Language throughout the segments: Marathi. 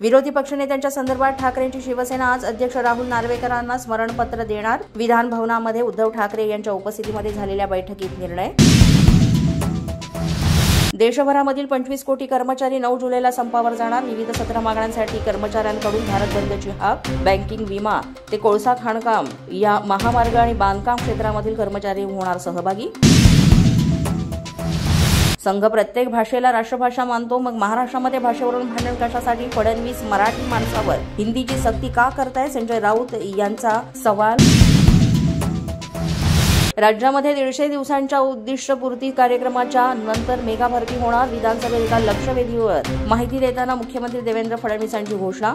विरोधी पक्षनेत्यांच्या संदर्भात ठाकरेंची शिवसेना आज अध्यक्ष राहुल नार्वेकरांना स्मरणपत्र देणार. विधान भवनामध्ये उद्धव ठाकरे यांच्या उपस्थितीमध्ये झालेल्या बैठकीत निर्णय. देशभरामधील 25 कोटी कर्मचारी 9 जुलैला संपावर जाणार. विविध 17 मागण्यांसाठी कर्मचाऱ्यांकडून भारत बंदची हाक. बँकिंग, विमा ते कोळसा खाणकाम या महामार्ग आणि बांधकाम क्षेत्रामधील कर्मचारी होणार सहभागी. संघ प्रत्येक भाषेला राष्ट्रभाषा मानतो, मग महाराष्ट्रामध्ये भाषेवरून भांडण कशासाठी? फडणवीस मराठी माणसावर हिंदीची सक्ती का करताय? संजय राऊत यांचा सवाल. राज्यामध्ये 150 दिवसांच्या उद्दिष्टपूर्ती कार्यक्रमाच्या नंतर मेगा भरती होणार. विधानसभेत एका लक्षवेधीवर माहिती देताना मुख्यमंत्री देवेंद्र फडणवीसांची घोषणा.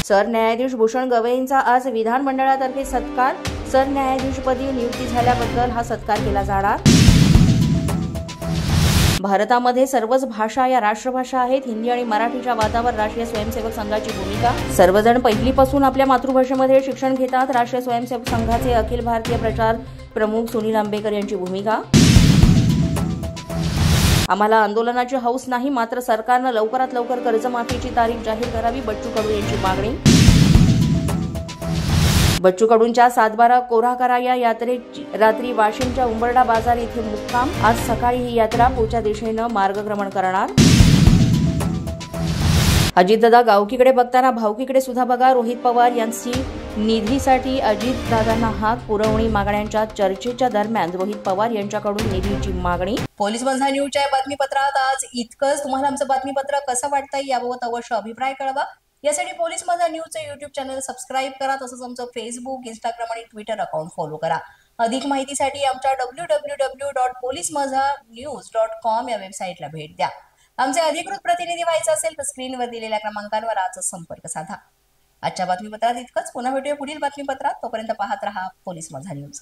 सरन्यायाधीश भूषण गवईंचा आज विधानमंडळातर्फे सत्कार. सरन्यायाधीशपदी नियुक्ती झाल्याबद्दल हा सत्कार केला जाणार. भारतामध्ये सर्वच भाषा या राष्ट्रभाषा आहेत. हिंदी आणि मराठीच्या वादावर राष्ट्रीय स्वयंसेवक संघाची भूमिका. सर्वजण पहिलीपासून आपल्या मातृभाषेमध्ये शिक्षण घेतात. राष्ट्रीय स्वयंसेवक संघाचे अखिल भारतीय प्रचार प्रमुख सुनील आंबेकर यांची भूमिका. आम्हाला आंदोलनाची हौस नाही, मात्र सरकारनं लवकरात लवकर कर्जमाफीची तारीख जाहीर करावी. बच्चू कडू यांची मागणी. बच्चू कडूंच्या 7/12 कोरा करा या यात्रेची रात्री वाशिमच्या उंबरडा बाजार येथे मुक्काम. आज सकाळी ही यात्रा पुढच्या दिशेनं मार्गक्रमण करणार. अजितदादा गावकीकडे बघताना भावकीकडे सुद्धा बघा. रोहित पवार यांची निधीसाठी अजितदादांना हात. पुरवणी मागण्यांच्या चर्चेच्या दरम्यान रोहित पवार यांच्याकडून निधीची मागणी. पोलीस माझा न्यूजच्या बातमीपत्रात आज इतकंच. तुम्हाला आमचं बातमीपत्र कसं वाटतंय याबाबत अवश्य अभिप्राय कळवा. यासाठी पोलीस माझा न्यूजचं युट्यूब चॅनल सबस्क्राईब करा. तसंच आमचं फेसबुक, इंस्टाग्राम आणि ट्विटर अकाउंट फॉलो करा. अधिक माहितीसाठी आमच्या www.policemazhanews.com या वेबसाईटला भेट द्या. आमचे अधिकृत प्रतिनिधी व्हायचं असेल तर स्क्रीनवर दिलेल्या क्रमांकांवर आजच संपर्क साधा. आजच्या बातमीपत्रात इतकंच. पुन्हा भेटूया पुढील बातमीपत्रात. तोपर्यंत पाहत रहा पोलीस माझा न्यूज.